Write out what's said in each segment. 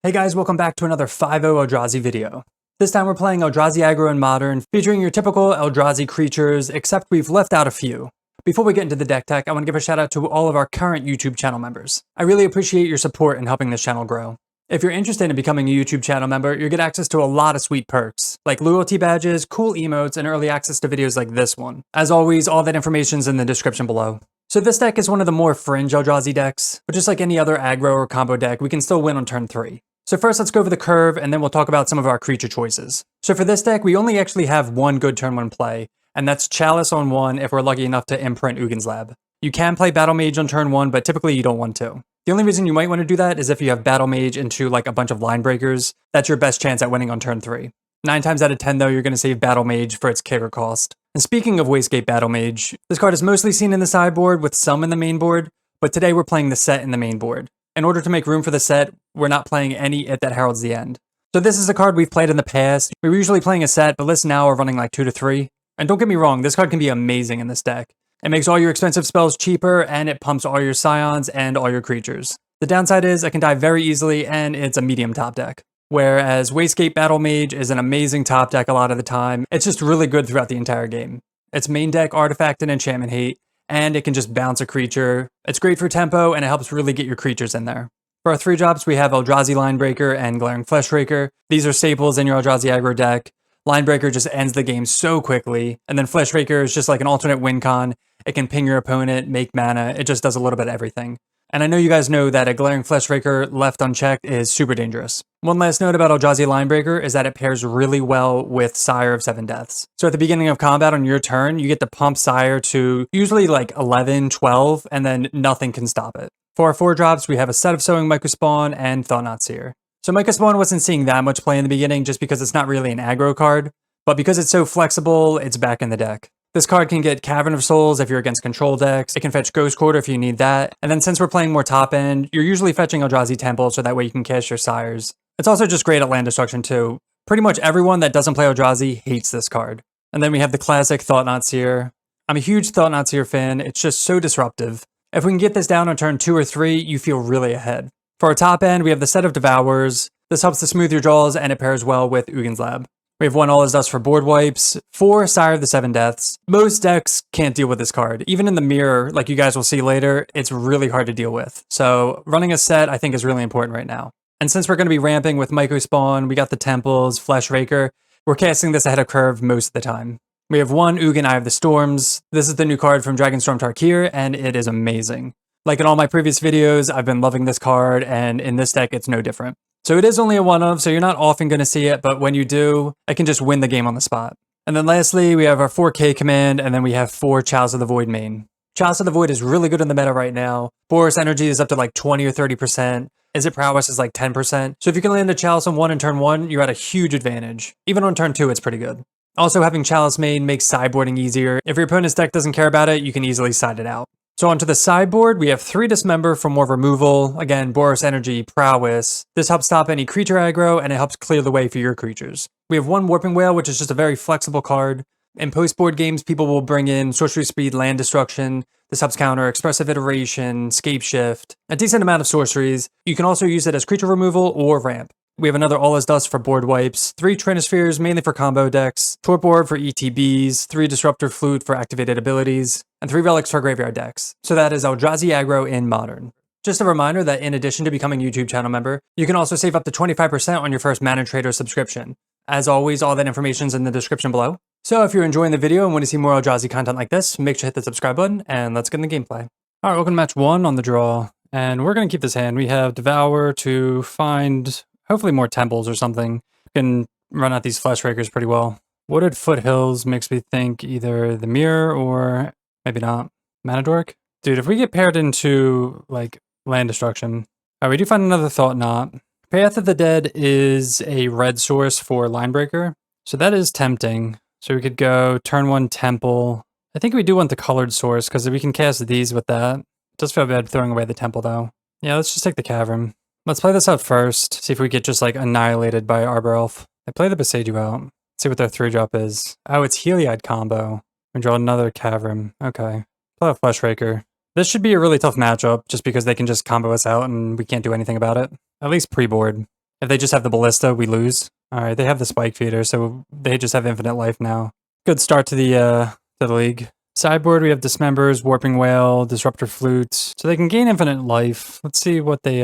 Hey guys, welcome back to another 5-0 Eldrazi video. This time we're playing Eldrazi Aggro in Modern, featuring your typical Eldrazi creatures, except we've left out a few. Before we get into the deck tech, I want to give a shout out to all of our current YouTube channel members. I really appreciate your support in helping this channel grow. If you're interested in becoming a YouTube channel member, you'll get access to a lot of sweet perks, like loyalty badges, cool emotes, and early access to videos like this one. As always, all that information's in the description below. So this deck is one of the more fringe Eldrazi decks, but just like any other aggro or combo deck, we can still win on turn 3. So first let's go over the curve and then we'll talk about some of our creature choices. So for this deck, we only actually have one good turn 1 play, and that's Chalice on 1 if we're lucky enough to imprint Ugin's Lab. You can play Battle Mage on turn 1, but typically you don't want to. The only reason you might want to do that is if you have Battle Mage into like a bunch of Linebreakers, that's your best chance at winning on turn 3. 9 times out of 10 though, you're going to save Battle Mage for its kicker cost. And speaking of Wastegate Battle Mage, this card is mostly seen in the sideboard with some in the main board, but today we're playing the set in the main board. In order to make room for the set, we're not playing any It That Heralds the End. So this is a card we've played in the past. We were usually playing a set, but lists now are running like 2 to 3. And don't get me wrong, this card can be amazing in this deck. It makes all your expensive spells cheaper, and it pumps all your Scions and all your creatures. The downside is it can die very easily, and it's a medium top deck. Whereas Wastegate Battle Mage is an amazing top deck a lot of the time, it's just really good throughout the entire game. It's main deck Artifact and Enchantment Hate, and it can just bounce a creature. It's great for tempo, and it helps really get your creatures in there. For our 3-drops, we have Eldrazi Linebreaker and Glaring Fleshraker. These are staples in your Eldrazi Aggro deck. Linebreaker just ends the game so quickly, and then Fleshraker is just like an alternate win con. It can ping your opponent, make mana, it just does a little bit of everything. And I know you guys know that a Glaring Fleshraker left unchecked is super dangerous. One last note about Eldrazi Linebreaker is that it pairs really well with Sire of 7 Deaths. So at the beginning of combat on your turn, you get to pump Sire to usually like 11, 12, and then nothing can stop it. For our 4-drops, we have a set of Sowing Mycospawn and Thought-Knot Seer. So Mycospawn wasn't seeing that much play in the beginning just because it's not really an aggro card, but because it's so flexible, it's back in the deck. This card can get Cavern of Souls if you're against control decks, it can fetch Ghost Quarter if you need that, and then since we're playing more top end, you're usually fetching Eldrazi Temple so that way you can cast your Sires. It's also just great at land destruction too. Pretty much everyone that doesn't play Eldrazi hates this card. And then we have the classic Thought-Knot Seer. I'm a huge Thought-Knot Seer fan, it's just so disruptive. If we can get this down on turn 2 or 3, you feel really ahead. For our top end, we have the set of Devourers. This helps to smooth your draws and it pairs well with Ugin's Lab. We have 1 All Is Dust for board wipes, 4 Sire of the 7 Deaths. Most decks can't deal with this card. Even in the mirror, like you guys will see later, it's really hard to deal with. So running a set I think is really important right now. And since we're going to be ramping with Mycospawn, we got the Temples, Fleshraker, we're casting this ahead of curve most of the time. We have 1 Ugin Eye of the Storms. This is the new card from Dragonstorm Tarkir, and it is amazing. Like in all my previous videos, I've been loving this card, and in this deck it's no different. So it is only a one-of, so you're not often going to see it, but when you do, it can just win the game on the spot. And then lastly, we have our 4K command, and then we have 4 Chalice of the Void main. Chalice of the Void is really good in the meta right now. Boros Energy is up to like 20 or 30%. Izzet Prowess is like 10%. So if you can land a Chalice on 1 in turn 1, you're at a huge advantage. Even on turn 2, it's pretty good. Also, having Chalice main makes sideboarding easier. If your opponent's deck doesn't care about it, you can easily side it out. So onto the sideboard, we have 3 Dismember for more removal. Again, Boros Energy, Prowess. This helps stop any creature aggro, and it helps clear the way for your creatures. We have 1 Warping Whale, which is just a very flexible card. In post-board games, people will bring in Sorcery Speed, Land Destruction. This helps counter Expressive Iteration, Scape Shift, a decent amount of sorceries. You can also use it as creature removal or ramp. We have another All Is Dust for board wipes, 3 Trinispheres mainly for combo decks, Torp Orb for ETBs, 3 Disruptor Flute for activated abilities, and 3 Relics for graveyard decks. So that is Eldrazi Aggro in Modern. Just a reminder that in addition to becoming a YouTube channel member, you can also save up to 25% on your first Mana Trader subscription. As always, all that information is in the description below. So if you're enjoying the video and want to see more Eldrazi content like this, make sure to hit the subscribe button, and let's get in the gameplay. Alright, welcome to match 1 on the draw, and we're going to keep this hand. We have Devour to find hopefully more temples or something. We can run out these Fleshrakers pretty well. Wooded Foothills makes me think either the Mirror or maybe not. Mana Dork? Dude, if we get paired into like land destruction. Alright, we do find another Thought-Knot. Path of the Dead is a red source for Linebreaker, so that is tempting. So we could go turn 1 Temple. I think we do want the colored source because we can cast these with that. It does feel bad throwing away the Temple though. Yeah, let's just take the Cavern. Let's play this out first, see if we get just like annihilated by Arbor Elf. I play the Beseiju out, see what their 3-drop is. Oh, it's Heliod Combo. We draw another Cavern. Okay. Play a Fleshraker. This should be a really tough matchup, just because they can just combo us out and we can't do anything about it. At least pre-board. If they just have the Ballista, we lose. Alright, they have the Spike Feeder, so they just have infinite life now. Good start to the league. Sideboard, we have Dismembers, Warping Whale, Disruptor Flute. So they can gain infinite life. Let's see what they,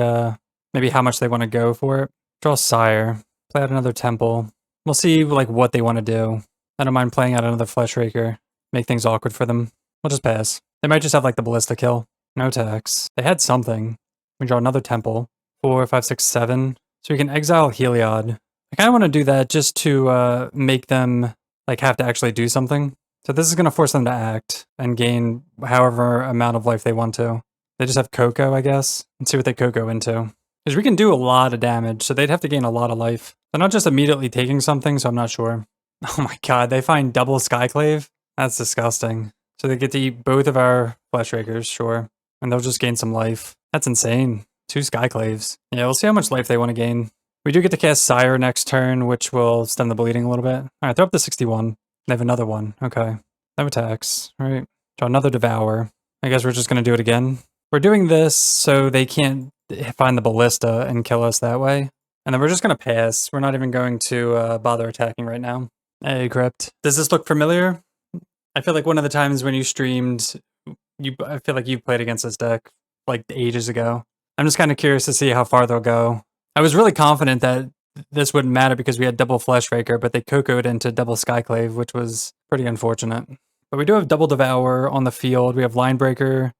maybe how much they want to go for it. Draw Sire. Play out another Temple. We'll see, like, what they want to do. I don't mind playing out another Fleshraker. Make things awkward for them. We'll just pass. They might just have, like, the Ballista kill. No attacks. They had something. We draw another Temple. 4, 5, 6, 7. So we can exile Heliod. I kind of want to do that just to make them, like, have to actually do something. So this is going to force them to act and gain however amount of life they want to. They just have Coco, I guess. Let's see what they Coco into. Because we can do a lot of damage, so they'd have to gain a lot of life. They're not just immediately taking something, so I'm not sure. Oh my god, they find double Skyclave? That's disgusting. So they get to eat both of our Fleshrakers, sure. And they'll just gain some life. That's insane. 2 Skyclaves. Yeah, we'll see how much life they want to gain. We do get to cast Sire next turn, which will stem the bleeding a little bit. Alright, they're up to 61. They have another one. Okay. No attacks. Alright. Draw another Devour. I guess we're just going to do it again. We're doing this so they can't find the Ballista and kill us that way. And then we're just going to pass. We're not even going to bother attacking right now. Hey, Crypt. Does this look familiar? I feel like one of the times when you streamed, I feel like you played against this deck like ages ago. I'm just kind of curious to see how far they'll go. I was really confident that this wouldn't matter because we had double Fleshraker, but they Coco'd into double Skyclave, which was pretty unfortunate. But we do have double Devour on the field. We have Linebreaker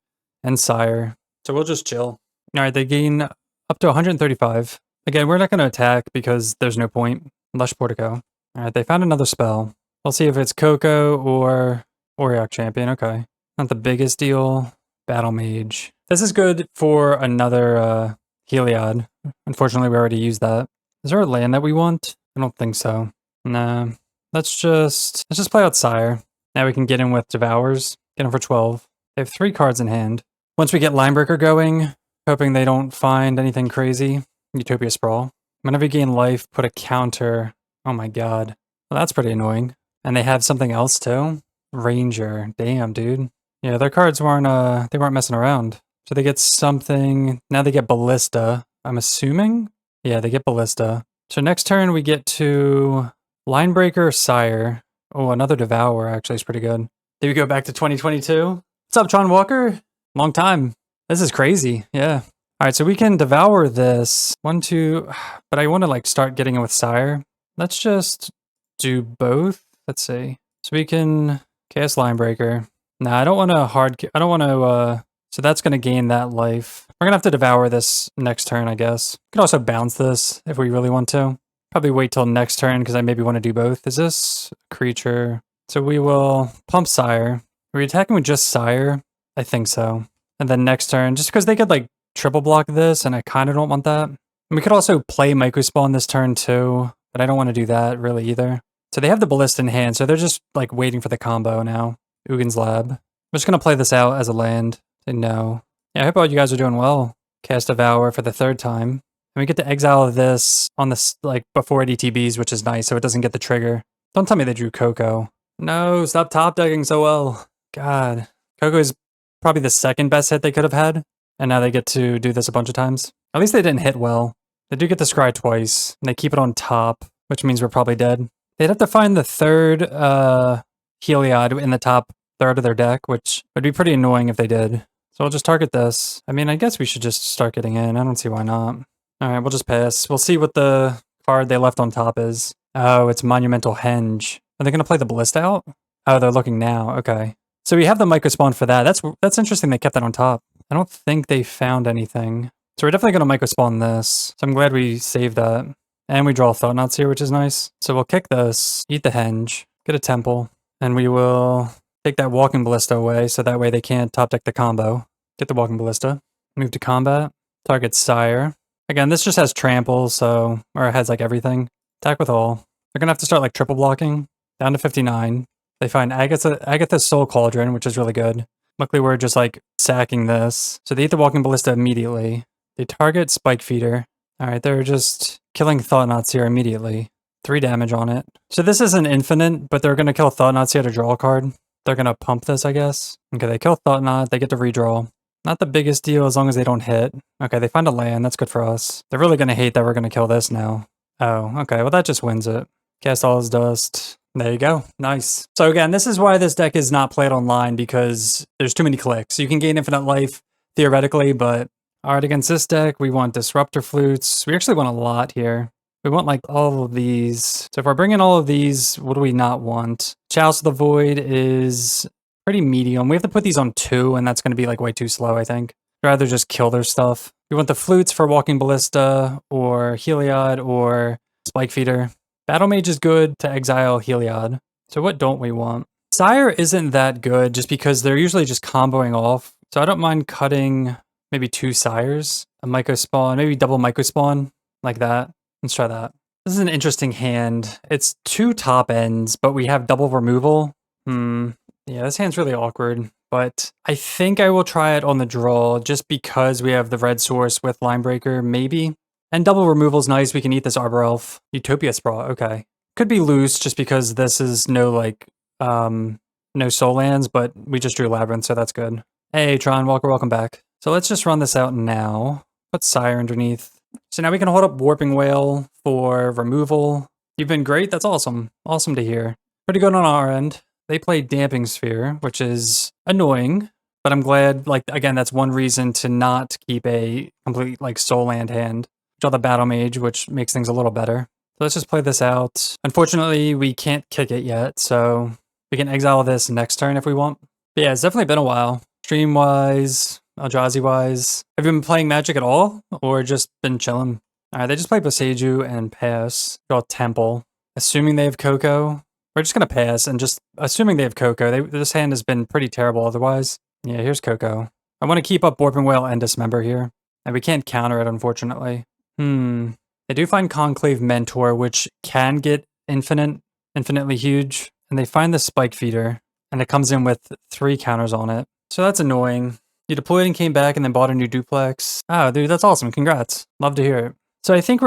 and Sire. So we'll just chill. Alright, they gain up to 135. Again, we're not going to attack because there's no point. Lush Portico. Alright, they found another spell. We'll see if it's Coco or Auriok Champion. Okay. Not the biggest deal. Battle Mage. This is good for another Heliod. Unfortunately, we already used that. Is there a land that we want? I don't think so. Nah. Let's just play out Sire. Now we can get in with Devours. Get in for 12. They have 3 cards in hand. Once we get Linebreaker going, hoping they don't find anything crazy. Utopia Sprawl. Whenever you gain life, put a counter. Oh my god. Well, that's pretty annoying. And they have something else too? Ranger. Damn, dude. Yeah, their cards weren't they weren't messing around. So they get something. Now they get Ballista. I'm assuming? Yeah, they get Ballista. So next turn we get to Linebreaker, Sire. Oh, another Devour actually is pretty good. Did we go back to 2022? What's up, Tron Walker? Long time. This is crazy. Yeah. All right, so we can Devour this. 1, 2, but I want to like start getting it with Sire. Let's just do both. Let's see. So we can cast Linebreaker. Nah, I don't want to I don't want to, so that's going to gain that life. We're going to have to Devour this next turn, I guess. We can also bounce this if we really want to. Probably wait till next turn because I maybe want to do both. Is this a creature? So we will pump Sire. Are we attacking with just Sire? I think so. And then next turn, just because they could like triple block this and I kind of don't want that. And we could also play Microspawn this turn too, but I don't want to do that really either. So they have the Ballista in hand, so they're just like waiting for the combo now. Ugin's Lab. I'm just going to play this out as a land. Say no. Yeah, I hope all you guys are doing well. Cast Devour for the 3rd time. And we get to exile this on this, like, before it ETBs, which is nice, so it doesn't get the trigger. Don't tell me they drew Coco. No, stop top decking so well. God. Coco is probably the 2nd best hit they could have had, and now they get to do this a bunch of times. At least they didn't hit well. They do get to scry twice, and they keep it on top, which means we're probably dead. They'd have to find the 3rd Heliod in the top 3rd of their deck, which would be pretty annoying if they did. So I'll just target this. I mean, I guess we should just start getting in. I don't see why not. Alright, we'll just pass. We'll see what the card they left on top is. Oh, it's Monumental Henge. Are they going to play the Ballista out? Oh, they're looking now. Okay. So we have the Microspawn for that. That's interesting they kept that on top. I don't think they found anything. So we're definitely going to Microspawn this. So I'm glad we saved that. And we draw Thought-Knots here, which is nice. So we'll kick this, eat the Henge, get a Temple, and we will take that Walking Ballista away, so that way they can't top deck the combo. Get the Walking Ballista. Move to combat. Target Sire. Again, this just has trample, so, or it has like everything. Attack with all. They're gonna have to start like triple blocking. Down to 59. They find Agatha's Soul Cauldron, which is really good. Luckily, we're just like sacking this. So they eat the Walking Ballista immediately. They target Spike Feeder. Alright, they're just killing Thought-Knots here immediately. 3 damage on it. So this isn't infinite, but they're gonna kill Thought-Knots here to draw a card. They're gonna pump this, I guess. Okay, they kill Thought-Knot, they get to redraw. Not the biggest deal as long as they don't hit. Okay, they find a land. That's good for us. They're really going to hate that we're going to kill this now. Oh, okay. Well, that just wins it. Cast all his dust. There you go. Nice. So again, this is why this deck is not played online, because there's too many clicks. You can gain infinite life theoretically, but all right, against this deck, we want Disruptor Flutes. We actually want a lot here. We want like all of these. So if we're bringing all of these, what do we not want? Chalice of the Void is pretty medium. We have to put these on 2, and that's going to be like way too slow, I think. I'd rather just kill their stuff. We want the Flutes for Walking Ballista, or Heliod, or Spike Feeder. Battle Mage is good to exile Heliod. So what don't we want? Sire isn't that good just because they're usually just comboing off. So I don't mind cutting maybe 2 Sires, a Myco Spawn, maybe double Myco Spawn, like that. Let's try that. This is an interesting hand. It's 2 top ends, but we have double removal. Yeah, this hand's really awkward, but I think I will try it on the draw just because we have the red source with Linebreaker, maybe. And double removal's nice. We can eat this Arbor Elf. Utopia Sprawl, okay. Could be loose just because this is no like, no soul lands, but we just drew Labyrinth, so that's good. Hey, Tron Walker, welcome back. So let's just run this out now. Put Sire underneath. So now we can hold up Warping Whale for removal. You've been great. That's awesome. Awesome to hear. Pretty good on our end. They play Damping Sphere, which is annoying, but I'm glad, like, again, that's one reason to not keep a complete, like, soul land hand. Draw the Battle Mage, which makes things a little better. So let's just play this out. Unfortunately, we can't kick it yet, so we can exile this next turn if we want. But yeah, it's definitely been a while. Stream-wise, Eldrazi-wise. Have you been playing Magic at all, or just been chilling? All right, they just play Boseiju and pass. Draw Temple. Assuming they have Coco. We're just going to pass, and just assuming they have Coco. This hand has been pretty terrible otherwise. Yeah, here's Coco. I want to keep up Warping Whale and Dismember here. And we can't counter it, unfortunately. They do find Conclave Mentor, which can get infinitely huge. And they find the Spike Feeder, and it comes in with 3 counters on it. So that's annoying. You deployed and came back and then bought a new duplex. Oh, dude, that's awesome. Congrats. Love to hear it. So I think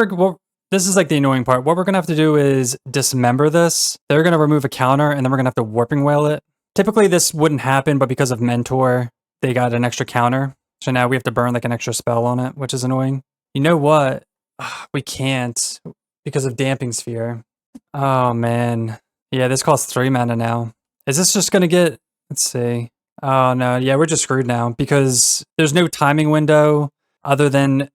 this is like the annoying part. What we're going to have to do is dismember this. They're going to remove a counter, and then we're going to have to Warping Whale it. Typically, this wouldn't happen, but because of Mentor, they got an extra counter. So now we have to burn like an extra spell on it, which is annoying. You know what? We can't because of Damping Sphere. Oh, man. Yeah, this costs 3 mana now. Is this just going to get... Let's see. Oh, no. Yeah, we're just screwed now because there's no timing window other than...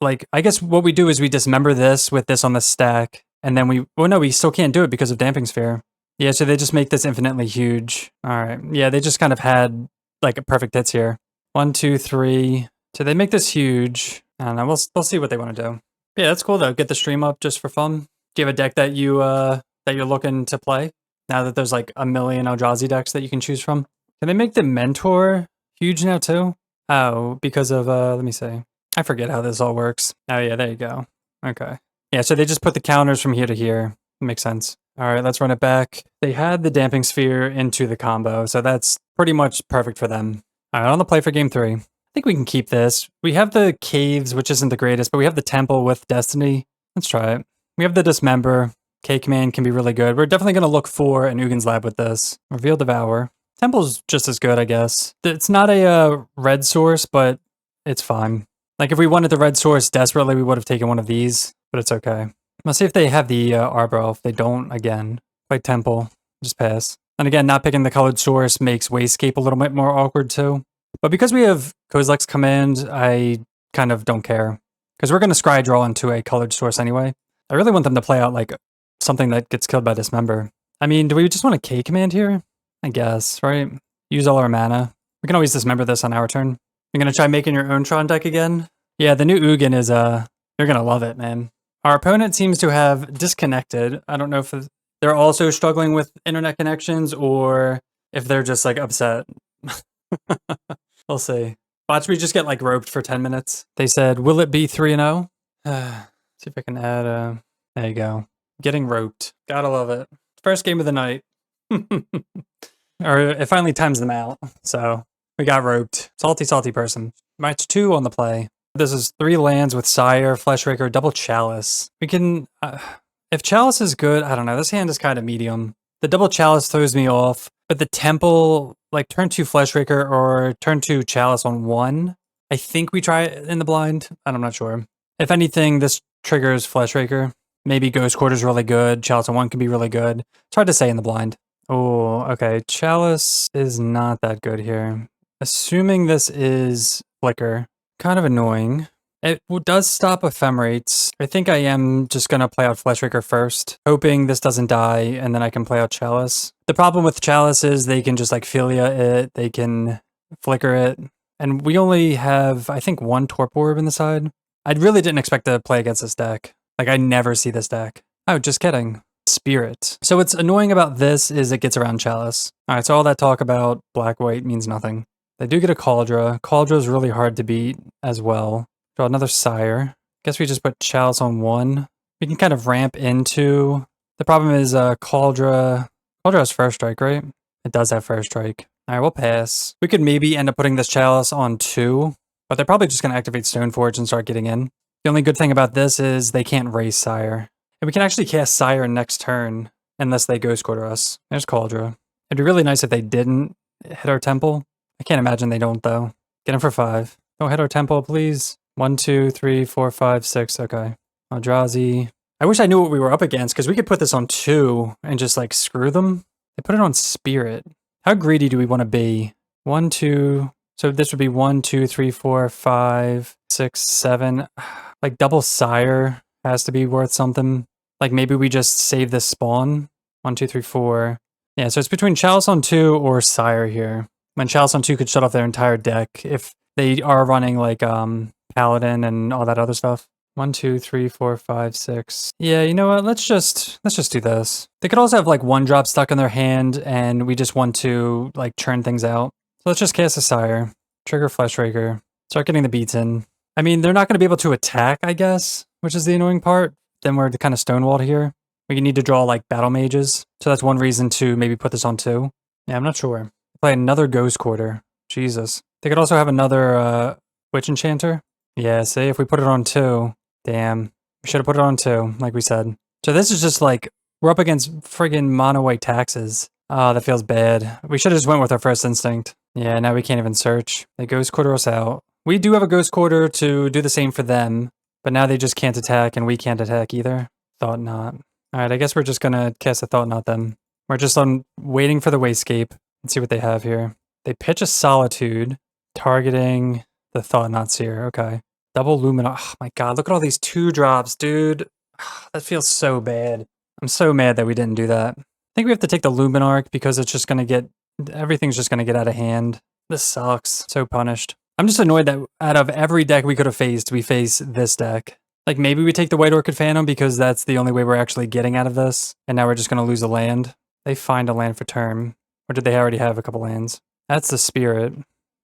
Like, I guess what we do is we dismember this with this on the stack, and then we still can't do it because of Damping Sphere. Yeah, so they just make this infinitely huge. All right. Yeah, they just kind of had, like, a perfect hits here. 1, 2, 3. So they make this huge. I don't know. We'll see what they want to do. Yeah, that's cool, though. Get the stream up just for fun. Do you have a deck that you're looking to play? Now that there's, like, a million Eldrazi decks that you can choose from. Can they make the Mentor huge now, too? Oh, because of, let me see. I forget how this all works. Oh yeah, there you go. Okay. Yeah, so they just put the counters from here to here. Makes sense. All right, let's run it back. They had the Damping Sphere into the combo, so that's pretty much perfect for them. All right, on the play for game 3. I think we can keep this. We have the Caves, which isn't the greatest, but we have the Temple with Destiny. Let's try it. We have the Dismember. K-Command can be really good. We're definitely going to look for an Ugin's Lab with this. Reveal Devour. Temple's just as good, I guess. It's not a red source, but it's fine. Like, if we wanted the red source desperately, we would have taken one of these, but it's okay. Let's see if they have the Arbor Elf. They don't, again. Play Temple. Just pass. And again, not picking the colored source makes Wayscape a little bit more awkward, too. But because we have Kozilek's Command, I kind of don't care. Because we're going to scry draw into a colored source anyway. I really want them to play out, like, something that gets killed by Dismember. I mean, do we just want a K-Command here? I guess, right? Use all our mana. We can always Dismember this on our turn. You're going to try making your own Tron deck again? Yeah, the new Ugin is, you're going to love it, man. Our opponent seems to have disconnected. I don't know if they're also struggling with internet connections or if they're just, like, upset. We'll see. Watch me just get, like, roped for 10 minutes. They said, will it be 3-0? See if I can add, there you go. Getting roped. Gotta love it. First game of the night. Or it finally times them out, so... We got roped. Salty, salty person. Match 2 on the play. This is 3 lands with Sire, Fleshraker, double Chalice. We can... if Chalice is good, I don't know. This hand is kind of medium. The double Chalice throws me off, but the Temple, like turn 2 Fleshraker or turn 2 Chalice on 1, I think we try it in the blind. I'm not sure. If anything, this triggers Fleshraker. Maybe Ghost Quarter's really good. Chalice on 1 can be really good. It's hard to say in the blind. Oh, okay. Chalice is not that good here. Assuming this is Flicker. Kind of annoying. It does stop Ephemerates. I think I am just going to play out Fleshraker first, hoping this doesn't die, and then I can play out Chalice. The problem with Chalice is they can just like Philia it, they can Flicker it, and we only have, I think, 1 Torp Orb in the side. I really didn't expect to play against this deck. Like, I never see this deck. Oh, just kidding. Spirit. So what's annoying about this is it gets around Chalice. Alright, so all that talk about black-white means nothing. They do get a Cauldra. Cauldra is really hard to beat as well. Draw another Sire. Guess we just put Chalice on 1. We can kind of ramp into... The problem is Cauldra... Cauldra has first strike, right? It does have first strike. Alright, we'll pass. We could maybe end up putting this Chalice on 2, but they're probably just going to activate Stoneforge and start getting in. The only good thing about this is they can't raise Sire. And we can actually cast Sire next turn, unless they Ghost Quarter us. There's Cauldra. It'd be really nice if they didn't hit our Temple. I can't imagine they don't, though. Get him for 5. Don't hit our Temple, please. 1, 2, 3, 4, 5, 6. Okay. Eldrazi. I wish I knew what we were up against, because we could put this on 2 and just, like, screw them. They put it on Spirit. How greedy do we want to be? 1, 2... So this would be 1, 2, 3, 4, 5, 6, 7. Like, double Sire has to be worth something. Like, maybe we just save this spawn. 1, 2, 3, 4. Yeah, so it's between Chalice on 2 or Sire here. When Chalice on 2 could shut off their entire deck if they are running, like, Paladin and all that other stuff. 1, 2, 3, 4, 5, 6. Yeah, you know what? Let's just do this. They could also have like 1-drop stuck in their hand, and we just want to like churn things out. So let's just cast a Sire, trigger Fleshraker, start getting the beats in. I mean, they're not going to be able to attack, I guess, which is the annoying part. Then we're kind of stonewalled here. We need to draw like Battle Mages, so that's one reason to maybe put this on 2. Yeah, I'm not sure. Play another Ghost Quarter. Jesus. They could also have another Witch Enchanter. Yeah, see, if we put it on 2, damn. We should have put it on 2, like we said. So this is just like, we're up against friggin' mono white taxes. Oh, that feels bad. We should have just went with our first instinct. Yeah, now we can't even search. They Ghost Quarter us out. We do have a Ghost Quarter to do the same for them, but now they just can't attack and we can't attack either. Thought Knot. Alright, I guess we're just gonna cast a Thought Knot then. We're just on waiting for the Wayscape. Let's see what they have here. They pitch a Solitude, targeting the Thought Knots here. Okay. Double Luminar. Oh my god, look at all these 2-drops, dude. That feels so bad. I'm so mad that we didn't do that. I think we have to take the Luminarch because it's just gonna get... Everything's just gonna get out of hand. This sucks. So punished. I'm just annoyed that out of every deck we could have faced, we face this deck. Like, maybe we take the White Orchid Phantom because that's the only way we're actually getting out of this. And now we're just gonna lose a land. They find a land for turn. Or did they already have a couple lands? That's the Spirit.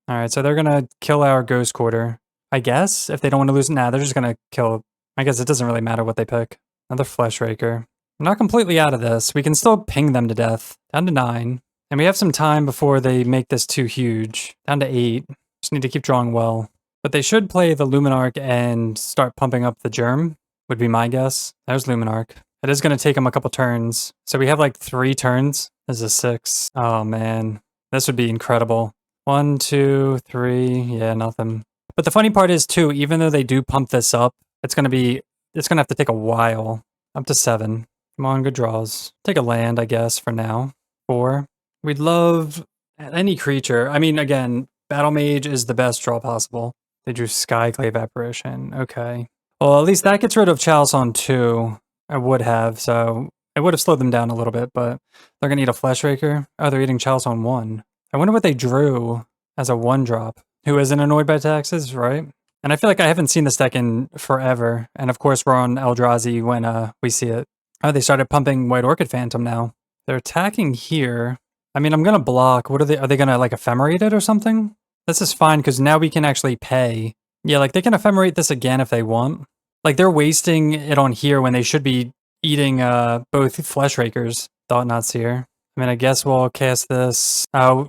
Alright, so they're gonna kill our Ghost Quarter. I guess? If they don't want to lose... Nah, they're just gonna kill... I guess it doesn't really matter what they pick. Another Fleshraker. We're not completely out of this. We can still ping them to death. Down to 9. And we have some time before they make this too huge. Down to 8. Just need to keep drawing well. But they should play the Luminarch and start pumping up the Germ, would be my guess. There's Luminarch. It is going to take them a couple turns. So we have like 3 turns. This is a 6. Oh man. This would be incredible. 1, 2, 3. Yeah, nothing. But the funny part is too, even though they do pump this up, it's going to have to take a while. Up to 7. Come on, good draws. Take a land, I guess, for now. 4. We'd love any creature. I mean, again, Battle Mage is the best draw possible. They drew Skyclave Apparition. Okay. Well, at least that gets rid of Chalice on 2. I would have, so I would have slowed them down a little bit, but they're going to eat a Fleshraker. Oh, they're eating Chalice on 1. I wonder what they drew as a 1-drop. Who isn't annoyed by taxes, right? And I feel like I haven't seen this deck in forever. And of course, we're on Eldrazi when we see it. Oh, they started pumping White Orchid Phantom now. They're attacking here. I mean, I'm going to block. What are they going to, like, ephemerate it or something? This is fine, because now we can actually pay. Yeah, like, they can ephemerate this again if they want. Like, they're wasting it on here when they should be eating both Fleshrakers. Thought Knots here. I mean, I guess we'll cast this. Oh,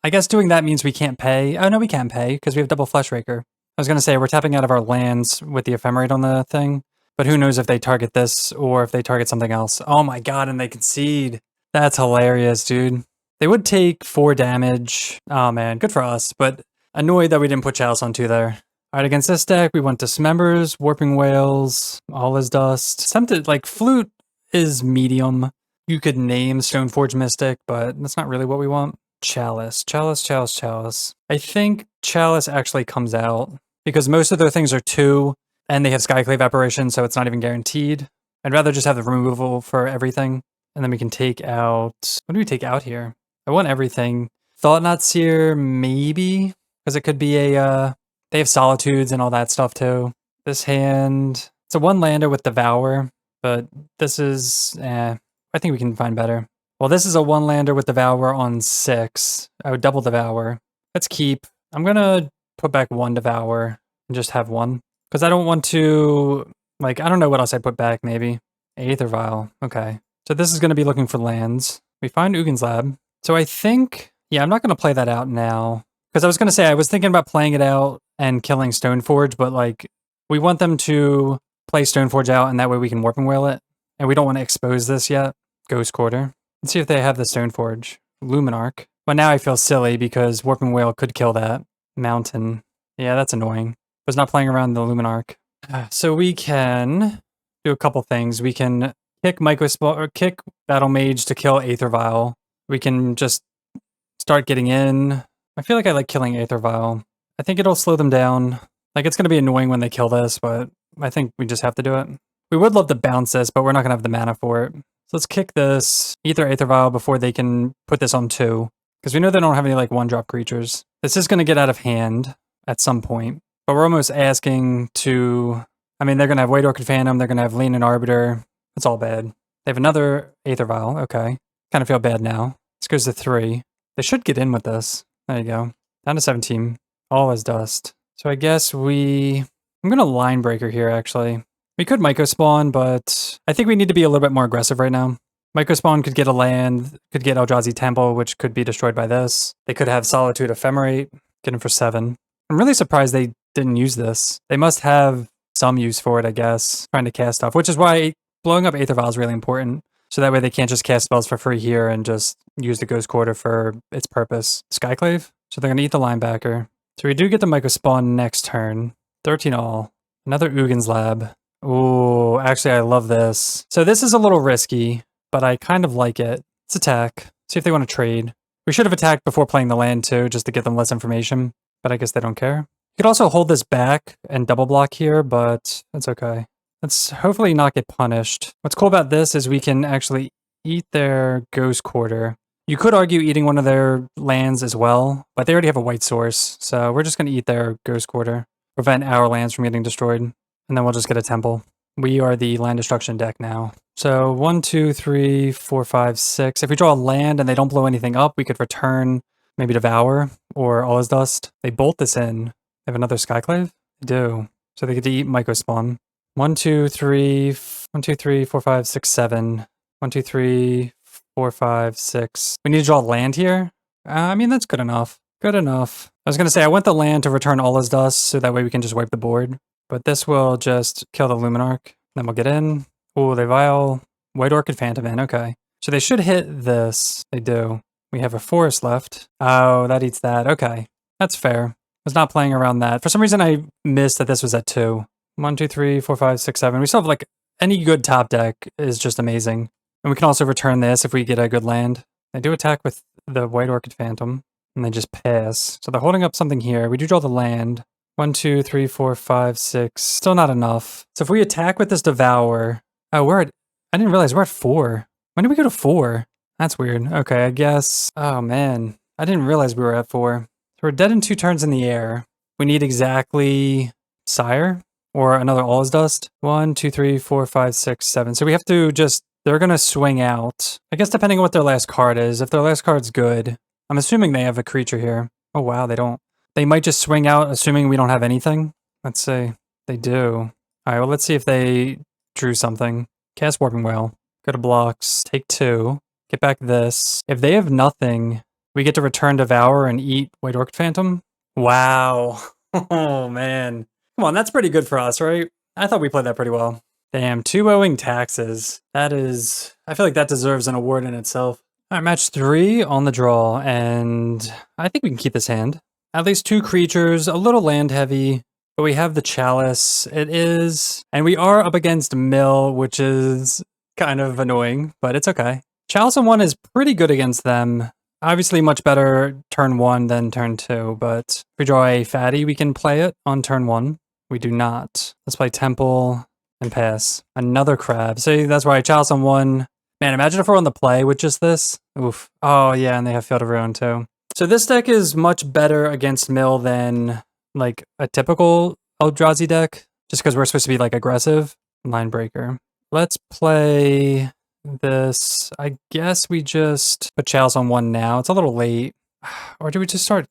I guess doing that means we can't pay. Oh, no, we can pay, because we have double Fleshraker. I was going to say, we're tapping out of our lands with the ephemerate on the thing. But who knows if they target this or if they target something else. Oh my god, and they concede. That's hilarious, dude. They would take 4 damage. Oh man, good for us, but annoyed that we didn't put Chalice on 2 there. Alright, against this deck, we went Dismembers, Warping Whales, All Is Dust. Tempted, like, Flute is medium. You could name Stoneforge Mystic, but that's not really what we want. Chalice. I think Chalice actually comes out, because most of their things are 2, and they have Skyclave Apparition, so it's not even guaranteed. I'd rather just have the removal for everything, and then we can take out... What do we take out here? I want everything. Thought Knot Seer, maybe? Because it could be a... They have Solitudes and all that stuff too. This hand... It's a 1-lander with Devour, but this is... I think we can find better. Well, this is a 1-lander with Devour on 6. I would double Devour. Let's keep. I'm gonna put back 1 Devour and just have 1. Because I don't want to... Like, I don't know what else I put back, maybe. Aether Vial. Okay. So this is gonna be looking for lands. We find Ugin's Lab. So I think... Yeah, I'm not gonna play that out now. Because I was gonna say, I was thinking about playing it out and killing Stoneforge, but like, we want them to play Stoneforge out and that way we can Warping Wail it. And we don't want to expose this yet. Ghost Quarter. Let's see if they have the Stoneforge. Luminarch. But now I feel silly because Warping Wail could kill that. Mountain. Yeah, that's annoying. I was not playing around the Luminarch. So we can do a couple things. We can kick or kick Battle Mage to kill Aether Vial. We can just start getting in. I feel like I like killing Aether Vial. I think it'll slow them down. Like, it's going to be annoying when they kill this, but I think we just have to do it. We would love to bounce this, but we're not going to have the mana for it. So let's kick this Aether Vial before they can put this on 2. Because we know they don't have any, like, 1-drop creatures. This is going to get out of hand at some point. But we're almost asking to... I mean, they're going to have White Orchid Phantom, they're going to have Lean and Arbiter. It's all bad. They have another Aether Vial, okay. Kind of feel bad now. This goes to 3. They should get in with this. There you go. Down to 17. All Is Dust. So I guess I'm going to Linebreaker here, actually. We could Mycospawn, but I think we need to be a little bit more aggressive right now. Mycospawn could get a land, could get Eldrazi Temple, which could be destroyed by this. They could have Solitude Ephemerate, get him for 7. I'm really surprised they didn't use this. They must have some use for it, I guess, trying to cast stuff, which is why blowing up Aether Vial is really important. So that way they can't just cast spells for free here and just use the Ghost Quarter for its purpose. Skyclave? So they're going to eat the Linebacker. So we do get the Mycospawn next turn. 13 all. Another Ugin's Lab. Ooh, actually I love this. So this is a little risky, but I kind of like it. Let's attack. See if they want to trade. We should have attacked before playing the land too, just to get them less information, but I guess they don't care. You could also hold this back and double block here, but that's okay. Let's hopefully not get punished. What's cool about this is we can actually eat their Ghost Quarter. You could argue eating one of their lands as well, but they already have a white source, so we're just going to eat their Ghost Quarter. Prevent our lands from getting destroyed, and then we'll just get a temple. We are the land destruction deck now. So 1, 2, 3, 4, 5, 6. If we draw a land and they don't blow anything up, we could return maybe Devour or All Is Dust. They bolt this in. They have another Skyclave? They do. So they get to eat Mycospawn. 1, 2, 3, 1, 2, 3, 4, 5, 6, 7. 1, 2, 3, 4, 5, 6. We need to draw land here? I mean, that's good enough. Good enough. I was going to say, I want the land to return All Is Dust, so that way we can just wipe the board. But this will just kill the Luminarch. Then we'll get in. Ooh, they vial White Orchid Phantom in. Okay. So they should hit this. They do. We have a forest left. Oh, that eats that. Okay. That's fair. I was not playing around that. For some reason, I missed that this was at 2. 1, 2, 3, 4, 5, 6, 7. We still have, like, any good top deck is just amazing. And we can also return this if we get a good land. They do attack with the White Orchid Phantom, and they just pass. So they're holding up something here. We do draw the land. 1, 2, 3, 4, 5, 6. Still not enough. So if we attack with this Devour... Oh, I didn't realize we're at 4. When did we go to 4? That's weird. Okay, I guess... Oh, man. I didn't realize we were at 4. So we're dead in 2 turns in the air. We need exactly... Sire? Or another All Is Dust? 1, 2, 3, 4, 5, 6, 7. So we have to just... They're going to swing out. I guess depending on what their last card is. If their last card's good... I'm assuming they have a creature here. Oh, wow, they don't. They might just swing out, assuming we don't have anything. Let's see. They do. All right, well, let's see if they drew something. Cast Warping Wail. Go to blocks. Take 2. Get back this. If they have nothing, we get to return Devour and eat White Orchid Phantom. Wow. Oh, man. Come on, that's pretty good for us, right? I thought we played that pretty well. Damn, 2 owing taxes. That is... I feel like that deserves an award in itself. All right, match 3 on the draw, and I think we can keep this hand. At least 2 creatures, a little land heavy, but we have the Chalice. It is, and we are up against Mill, which is kind of annoying, but it's okay. Chalice on 1 is pretty good against them. Obviously much better turn 1 than turn 2, but if we draw a fatty, we can play it on turn 1. We do not. Let's play Temple and pass. Another crab. See, that's why Chalice on 1. Man, imagine if we're on the play with just this. Oof. Oh, yeah, and they have Field of Ruin, too. So this deck is much better against Mill than, like, a typical Eldrazi deck, just because we're supposed to be, like, aggressive. Linebreaker. Let's play this. I guess we just put Chalice on 1 now. It's a little late. Or do we just start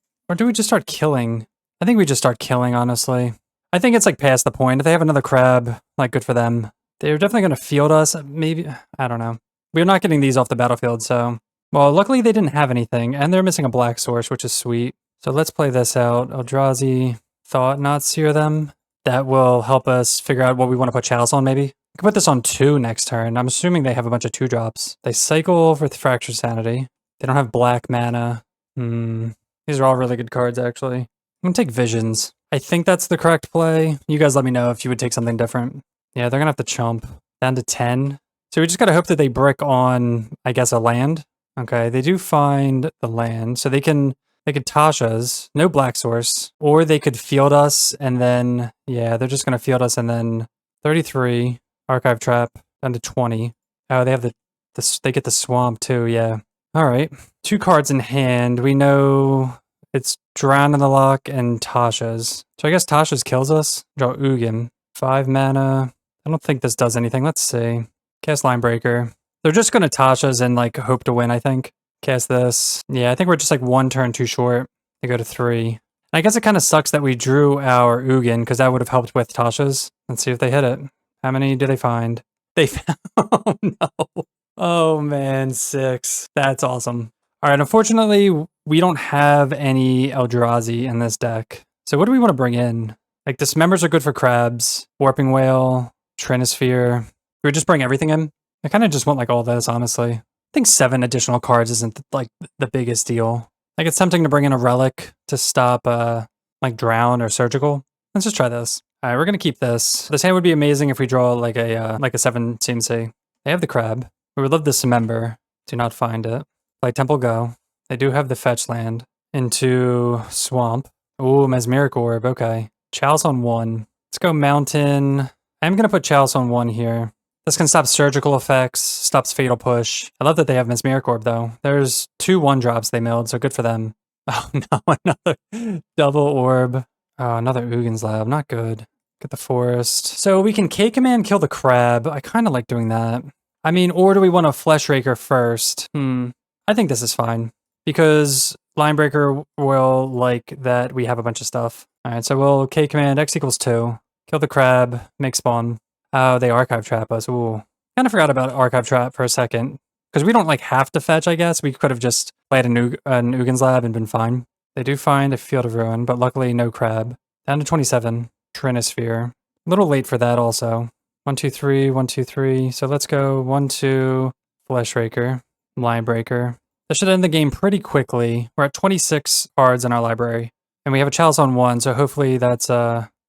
killing? I think we just start killing, honestly. I think it's, like, past the point. If they have another crab, like, good for them. They're definitely going to field us. Maybe. I don't know. We're not getting these off the battlefield, so... Well, luckily they didn't have anything, and they're missing a black source, which is sweet. So let's play this out. Eldrazi Thought Not Seer them. That will help us figure out what we want to put Chalice on, maybe. We can put this on 2 next turn. I'm assuming they have a bunch of 2-drops. They cycle for the Fractured Sanity. They don't have black mana. These are all really good cards, actually. I'm going to take Visions. I think that's the correct play. You guys let me know if you would take something different. Yeah, they're going to have to chump. Down to 10. So we just gotta hope that they brick on, I guess, a land. Okay, they do find the land, so they could Tasha's, no black source, or they could field us, and then, yeah, they're just gonna field us, and then 33, Archive Trap, down to 20. Oh, they have they get the Swamp too, yeah. All right, 2 cards in hand. We know it's Drown in the Lock and Tasha's. So I guess Tasha's kills us. Draw Ugin. 5 mana. I don't think this does anything. Let's see. Cast Linebreaker. They're just going to Tasha's and, like, hope to win, I think. Cast this. Yeah, I think we're just, like, 1 turn too short. They go to 3. And I guess it kind of sucks that we drew our Ugin, because that would have helped with Tasha's. Let's see if they hit it. How many do they find? They found... Oh, no. Oh, man. 6. That's awesome. All right, unfortunately, we don't have any Eldrazi in this deck. So what do we want to bring in? Like, Dismembers are good for crabs. Warping Whale. Trinisphere. We would just bring everything in. I kind of just want, like, all this, honestly. I think 7 additional cards isn't, like, the biggest deal. Like, it's tempting to bring in a Relic to stop, like, Drown or Surgical. Let's just try this. All right, we're going to keep this. This hand would be amazing if we draw, like a 7 CMC. They have the crab. We would love Dismember. Do not find it. Play Temple Go. They do have the fetch land into Swamp. Ooh, Mesmeric Orb. Okay. Chalice on 1. Let's go Mountain. I'm going to put Chalice on 1 here. This can stop surgical effects, stops Fatal Push. I love that they have Mesmeric Orb, though. There's 2 1-drops they milled, so good for them. Oh, no, another double orb. Oh, another Ugin's Lab. Not good. Get the Forest. So we can K-Command kill the crab. I kind of like doing that. I mean, or do we want a Fleshraker first? I think this is fine. Because Linebreaker will like that we have a bunch of stuff. All right, so we'll K-Command X equals 2. Kill the crab, make spawn. Oh, they Archive Trap us. Ooh. Kind of forgot about Archive Trap for a second. Because we don't, like, have to fetch, I guess. We could have just played an Ugin's Lab and been fine. They do find a Field of Ruin, but luckily no crab. Down to 27. Trinisphere. A little late for that also. 1, 2, 3, 1, 2, 3. So let's go 1, 2, Fleshraker, Linebreaker. That should end the game pretty quickly. We're at 26 cards in our library. And we have a Chalice on 1, so hopefully that's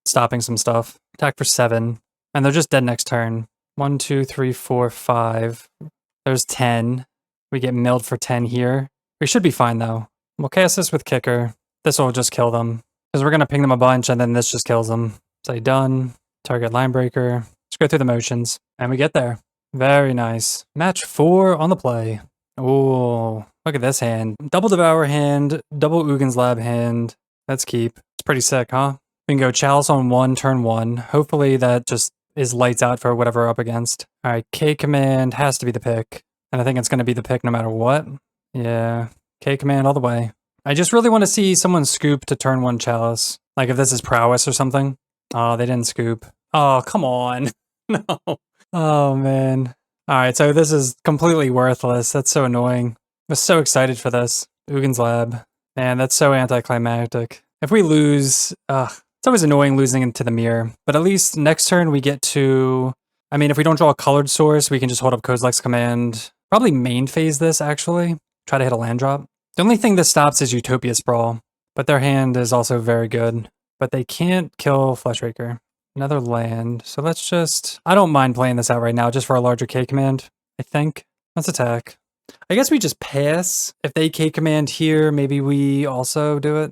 stopping some stuff. Attack for 7. And they're just dead next turn. 1, 2, 3, 4, 5. There's 10. We get milled for 10 here. We should be fine, though. We'll cast this with Kicker. This will just kill them. Because we're going to ping them a bunch, and then this just kills them. Say done. Target Linebreaker. Just go through the motions. And we get there. Very nice. Match 4 on the play. Ooh, look at this hand. Double Devour hand. Double Ugin's Lab hand. Let's keep. It's pretty sick, huh? We can go Chalice on 1, turn 1. Hopefully that just is lights out for whatever we're up against. All right, K-Command has to be the pick. And I think it's going to be the pick no matter what. Yeah, K-Command all the way. I just really want to see someone scoop to turn 1 Chalice. Like if this is Prowess or something. Oh, they didn't scoop. Oh, come on. No. Oh, man. All right, so this is completely worthless. That's so annoying. I was so excited for this. Ugin's Lab. Man, that's so anticlimactic. If we lose, it's always annoying losing into the mirror, but at least next turn we get to, I mean, if we don't draw a colored source, we can just hold up Kozilek's Command. Probably main phase this, actually. Try to hit a land drop. The only thing this stops is Utopia Sprawl, but their hand is also very good. But they can't kill Fleshraker. Another land. So let's just... I don't mind playing this out right now, just for a larger K command, I think. Let's attack. I guess we just pass. If they K command here, maybe we also do it.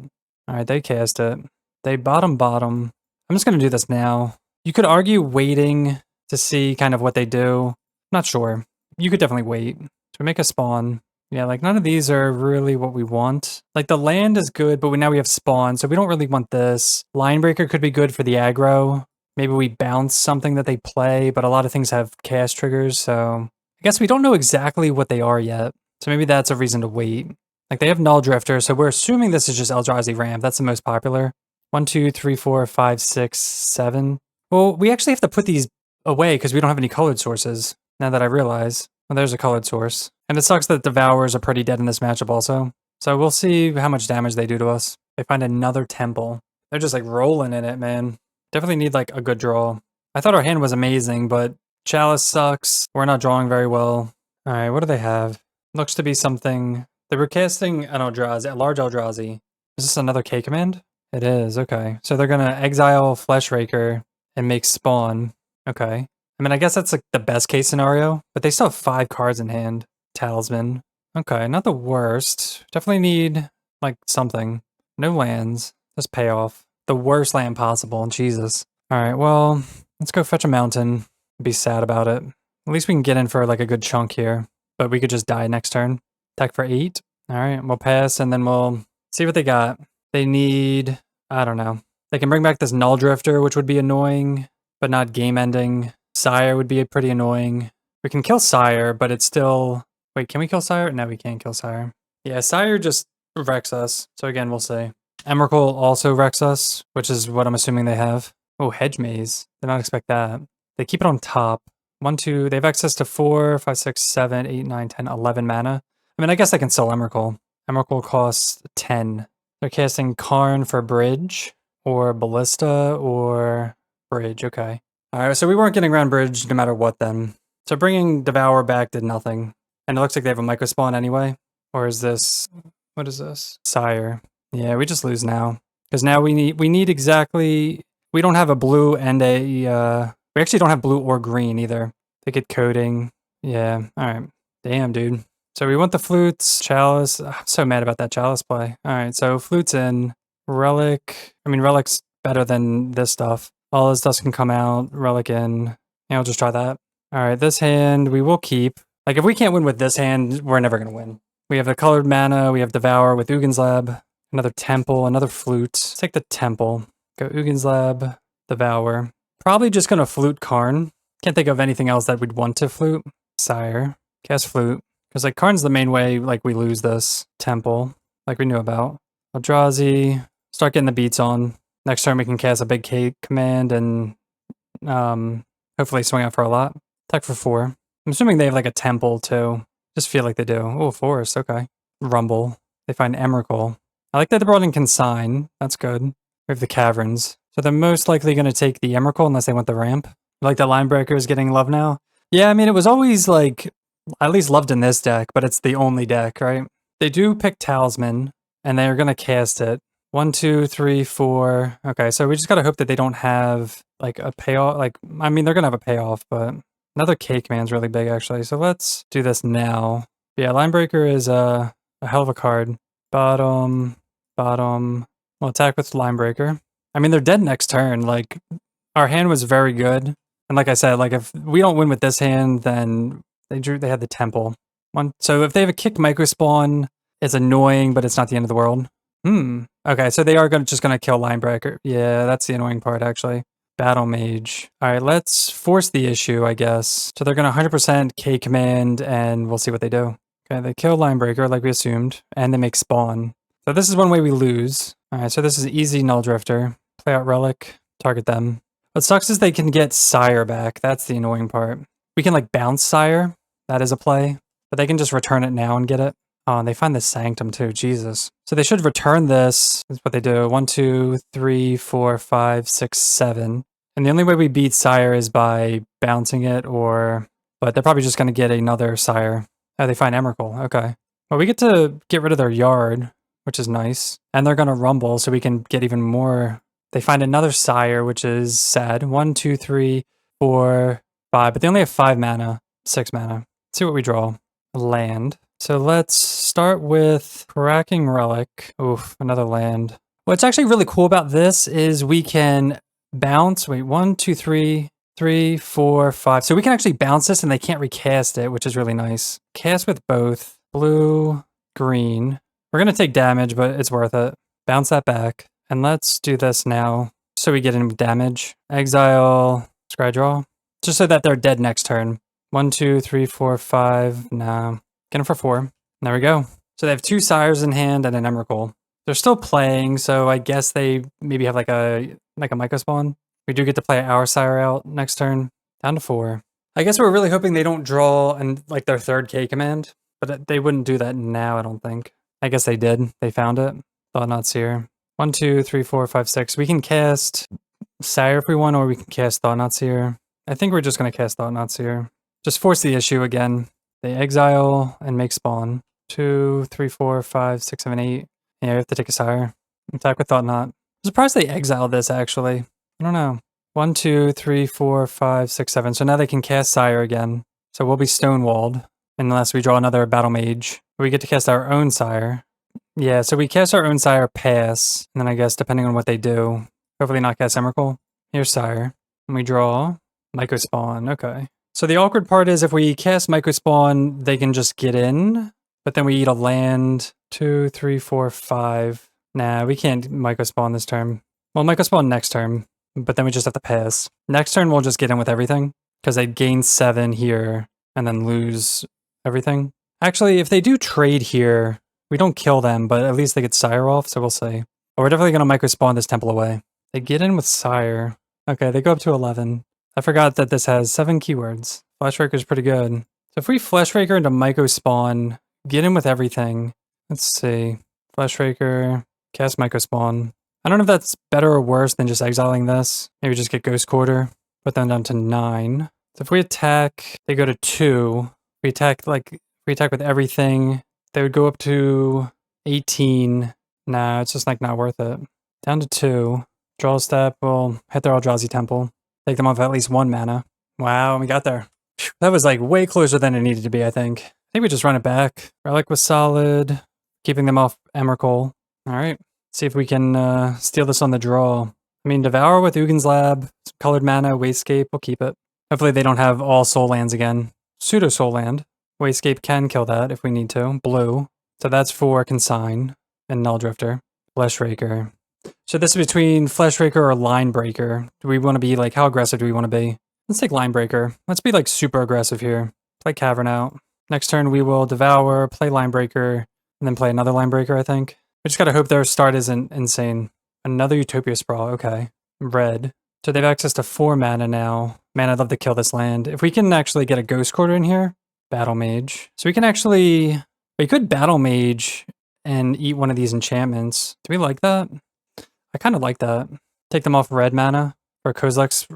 Alright, they cast it. They bottom. I'm just going to do this now. You could argue waiting to see kind of what they do. Not sure. You could definitely wait. So we make a spawn. Yeah, like none of these are really what we want. Like the land is good, but now we have spawn, so we don't really want this. Linebreaker could be good for the aggro. Maybe we bounce something that they play, but a lot of things have cast triggers, so... I guess we don't know exactly what they are yet. So maybe that's a reason to wait. Like they have Null Drifter, so we're assuming this is just Eldrazi Ramp. That's the most popular. 1, 2, 3, 4, 5, 6, 7. Well, we actually have to put these away because we don't have any colored sources, now that I realize. Well, there's a colored source. And it sucks that Devourers are pretty dead in this matchup also. So we'll see how much damage they do to us. They find another temple. They're just like rolling in it, man. Definitely need like a good draw. I thought our hand was amazing, but Chalice sucks. We're not drawing very well. Alright, what do they have? Looks to be something... They were casting an Eldrazi, a large Eldrazi. Is this another K command? It is, okay. So they're gonna exile Fleshraker and make spawn. Okay. I mean, I guess that's like the best case scenario, but they still have 5 cards in hand. Talisman. Okay, not the worst. Definitely need, like, something. No lands. Just pay off. The worst land possible, Jesus. Alright, well, let's go fetch a mountain. Be sad about it. At least we can get in for, like, a good chunk here. But we could just die next turn. Attack for 8. Alright, we'll pass, and then we'll see what they got. They need... I don't know. They can bring back this Null Drifter, which would be annoying, but not game-ending. Sire would be pretty annoying. We can kill Sire, but it's still... Wait, can we kill Sire? No, we can't kill Sire. Yeah, Sire just wrecks us. So again, we'll see. Emrakul also wrecks us, which is what I'm assuming they have. Oh, Hedge Maze. Did not expect that. They keep it on top. 1, 2... They have access to 4, 5, 6, 7, 8, 9, 10, 11 mana. I mean, I guess I can sell Emrakul. Emrakul costs 10. They're casting Karn for Bridge, or Ballista, or Bridge, okay. Alright, so we weren't getting around Bridge no matter what then. So bringing Devour back did nothing. And it looks like they have a microspawn anyway. Or is this... What is this? Sire. Yeah, we just lose now. Because now we need exactly... We don't have a blue and a... We actually don't have blue or green either. They get coding. Yeah, alright. Damn, dude. So we want the flutes, Chalice. I'm so mad about that Chalice play. Alright, so flutes in. Relic. I mean, Relic's better than this stuff. All this dust can come out. Relic in. Yeah, I'll just try that. Alright, this hand we will keep. Like, if we can't win with this hand, we're never going to win. We have the colored mana. We have Devour with Ugin's Lab. Another Temple. Another Flute. Let's take the Temple. Go Ugin's Lab. Devour. Probably just going to Flute Karn. Can't think of anything else that we'd want to Flute. Sire. Cast Flute. Because, like, Karn's the main way, like, we lose this. Temple. Like we knew about. Eldrazi. Start getting the beats on. Next turn we can cast a big K command and hopefully swing out for a lot. Attack for 4. I'm assuming they have like a temple too. Just feel like they do. Oh, forest, okay. Rumble. They find Emrakul. I like that they brought in Consign. That's good. We have the caverns. So they're most likely going to take the Emrakul unless they want the ramp. Like the Linebreaker is getting love now. Yeah, I mean, it was always like, at least loved in this deck, but it's the only deck, right? They do pick Talisman and they're going to cast it. 1, 2, 3, 4. Okay, so we just gotta hope that they don't have like a payoff. Like, I mean, they're gonna have a payoff, but another K command's really big actually. So let's do this now. Yeah, Linebreaker is a hell of a card. Bottom. We'll attack with Linebreaker. I mean, they're dead next turn. Like, our hand was very good, and like I said, like if we don't win with this hand, then they had the Temple. So if they have a kicked microspawn, it's annoying, but it's not the end of the world. Okay, so they are just gonna kill Linebreaker. Yeah, that's the annoying part, actually. Battle Mage. Alright, let's force the issue, I guess. So they're gonna 100% K command, and we'll see what they do. Okay, they kill Linebreaker, like we assumed, and they make spawn. So this is one way we lose. Alright, so this is easy Null Drifter. Play out Relic, target them. What sucks is they can get Sire back. That's the annoying part. We can, like, bounce Sire. That is a play. But they can just return it now and get it. Oh, and they find the Sanctum too, Jesus. So they should return this. That's what they do. 1, 2, 3, 4, 5, 6, 7. And the only way we beat Sire is by bouncing it but they're probably just going to get another Sire. Oh, they find Emrakul. Okay. Well, we get to get rid of their yard, which is nice. And they're going to rumble, so we can get even more. They find another Sire, which is sad. 1, 2, 3, 4, 5. But they only have 5 mana, 6 mana. Let's see what we draw. Land. So let's start with Cracking Relic. Oof, another land. What's actually really cool about this is we can bounce. Wait, 1, 2, 3, 3, 4, 5. So we can actually bounce this and they can't recast it, which is really nice. Cast with both. Blue, green. We're going to take damage, but it's worth it. Bounce that back. And let's do this now so we get into damage. Exile, scry draw. Just so that they're dead next turn. 1, 2, 3, 4, 5. Nah. Get them for 4. There we go. So they have 2 Sires in hand and an Emrakul. They're still playing, so I guess they maybe have like a Myco spawn. We do get to play our Sire out next turn. Down to 4. I guess we're really hoping they don't draw like their 3rd K command, but they wouldn't do that now, I don't think. I guess they did. They found it. Thought-Knot's here. 1, 2, 3, 4, 5, 6. We can cast Sire if we want, or we can cast Thought-Knot's here. I think we're just going to cast Thought-Knot's here. Just force the issue again. They exile and make spawn. 2, 3, 4, 5, 6, 7, 8. Yeah, we have to take a Sire. Attack with Thought-Knot. I'm surprised they exiled this, actually. I don't know. 1, 2, 3, 4, 5, 6, 7. So now they can cast Sire again. So we'll be stonewalled unless we draw another Battle Mage. We get to cast our own Sire. Yeah, so we cast our own Sire, pass. And then I guess depending on what they do, hopefully not cast Emrakul. Here's Sire. And we draw Myco Spawn. Okay. So the awkward part is if we cast Myco Spawn, they can just get in. But then we eat a land. 2, 3, 4, 5. Nah, we can't Myco Spawn this turn. Well, Myco Spawn next turn. But then we just have to pass. Next turn, we'll just get in with everything. Because they gain 7 here and then lose everything. Actually, if they do trade here, we don't kill them, but at least they get Sire off, so we'll see. But we're definitely going to Myco Spawn this temple away. They get in with Sire. Okay, they go up to 11. I forgot that this has 7 keywords. Fleshraker is pretty good. So if we Fleshraker into Myco Spawn, get in with everything. Let's see. Fleshraker, cast Myco Spawn. I don't know if that's better or worse than just exiling this. Maybe just get Ghost Quarter. Put them down to 9. So if we attack, they go to 2. We attack with everything. They would go up to 18. Nah, it's just like not worth it. Down to 2. Draw a step. We'll hit their Eldrazi Temple. Take them off at least 1 mana. Wow, we got there. That was like way closer than it needed to be, I think. I think we just run it back. Relic was solid. Keeping them off Emrakul. All right. See if we can steal this on the draw. I mean, Devour with Ugin's Lab, some colored mana, Wasescape, we'll keep it. Hopefully they don't have all soul lands again. Pseudo soul land. Wasescape can kill that if we need to. Blue. So that's for Consign and Null Drifter. Fleshraker. So this is between Fleshraker or Linebreaker. Do we want to be like, how aggressive do we want to be? Let's take Linebreaker. Let's be like super aggressive here. Play Cavern out. Next turn we will Devour, play Linebreaker, and then play another Linebreaker, I think. We just gotta hope their start isn't insane. Another Utopia Sprawl, okay. Red. So they have access to 4 mana now. Man, I'd love to kill this land. If we can actually get a Ghost Quarter in here, Battle Mage. So we can actually, we could Battle Mage and eat one of these enchantments. Do we like that? I kind of like that. Take them off red mana for Kozilek's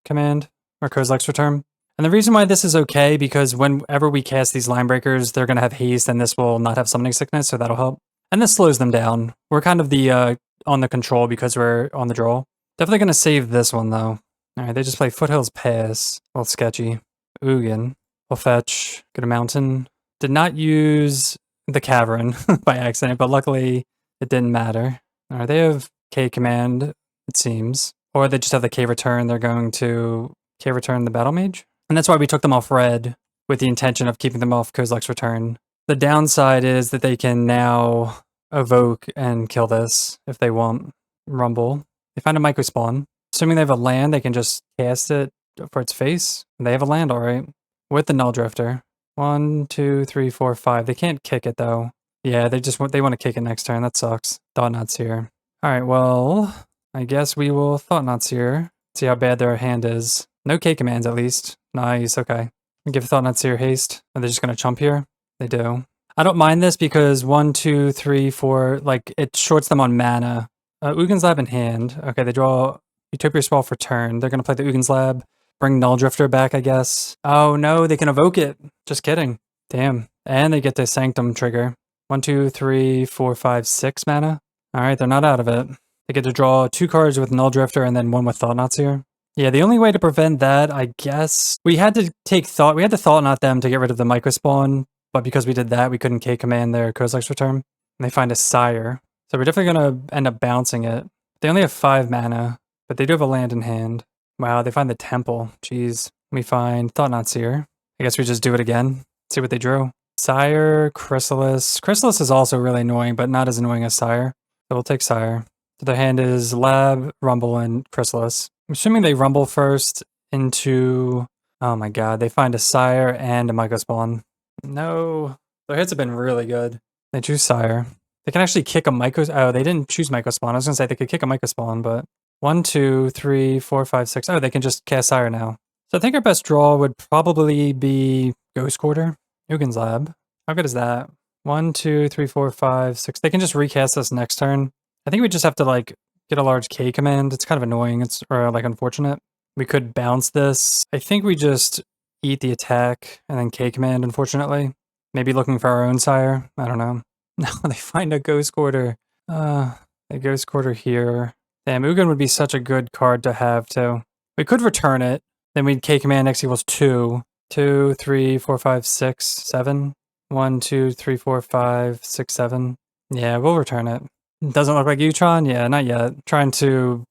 command, or Kozilek's return. And the reason why this is okay, because whenever we cast these Linebreakers, they're gonna have haste and this will not have summoning sickness, so that'll help. And this slows them down. We're kind of the on the control because we're on the draw. Definitely gonna save this one though. Alright, they just play Foothills Pass. A little sketchy. Ugin. We'll fetch. Go to Mountain. Did not use the Cavern by accident, but luckily it didn't matter. Alright, they have K command, it seems. Or they just have the K return. They're going to K return the Battle Mage. And that's why we took them off red with the intention of keeping them off Kozilek's return. The downside is that they can now evoke and kill this if they want. Rumble. They find a Myco Spawn. Assuming they have a land, they can just cast it for its face. They have a land, alright. With the Null Drifter. 1, 2, 3, 4, 5. They can't kick it though. Yeah, they want to kick it next turn. That sucks. Thought-Knot's here. Alright, well, I guess we will Thought-Knot's here. See how bad their hand is. No K commands at least. Nice, okay. Give Thought-Knot's here haste. Are they just gonna chump here? They do. I don't mind this because 1, 2, 3, 4, like it shorts them on mana. Ugin's Lab in hand. Okay, they draw Utopia Sprawl for turn. They're gonna play the Ugin's Lab. Bring Null Drifter back, I guess. Oh no, they can evoke it. Just kidding. Damn. And they get the Sanctum trigger. 1, 2, 3, 4, 5, 6 mana. Alright, they're not out of it. They get to draw 2 cards with Null Drifter and then 1 with Thought-Knot here. Yeah, the only way to prevent that, I guess, we had to Thought-Knot them to get rid of the Microspawn, but because we did that, we couldn't K-command their Kozilek's Return. And they find a Sire. So we're definitely going to end up bouncing it. They only have 5 mana, but they do have a land in hand. Wow, they find the Temple. Jeez. We find Thought-Knot here. I guess we just do it again. See what they drew. Sire, Chrysalis. Chrysalis is also really annoying, but not as annoying as Sire. So we'll take Sire. So their hand is Lab, Rumble, and Chrysalis. I'm assuming they Rumble first into... Oh my god, they find a Sire and a Microspawn. No. Their hits have been really good. They choose Sire. They can actually kick a Microspawn. Oh, they didn't choose Microspawn. I was going to say they could kick a Microspawn, but... 1, 2, 3, 4, 5, 6. Oh, they can just cast Sire now. So I think our best draw would probably be Ghost Quarter. Ugin's Lab. How good is that? 1, 2, 3, 4, 5, 6. They can just recast this next turn. I think we just have to like get a large K command. It's kind of annoying. It's like unfortunate. We could bounce this. I think we just eat the attack and then K command, unfortunately. Maybe looking for our own Sire. I don't know. No, they find a Ghost Quarter. A Ghost Quarter here. Damn, Ugin would be such a good card to have too. We could return it. Then we'd K command X equals 2. 2, 3, 4, 5, 6, 7. 1, 2, 3, 4, 5, 6, 7. Yeah, we'll return it. Doesn't look like Utron? Yeah, not yet. Trying to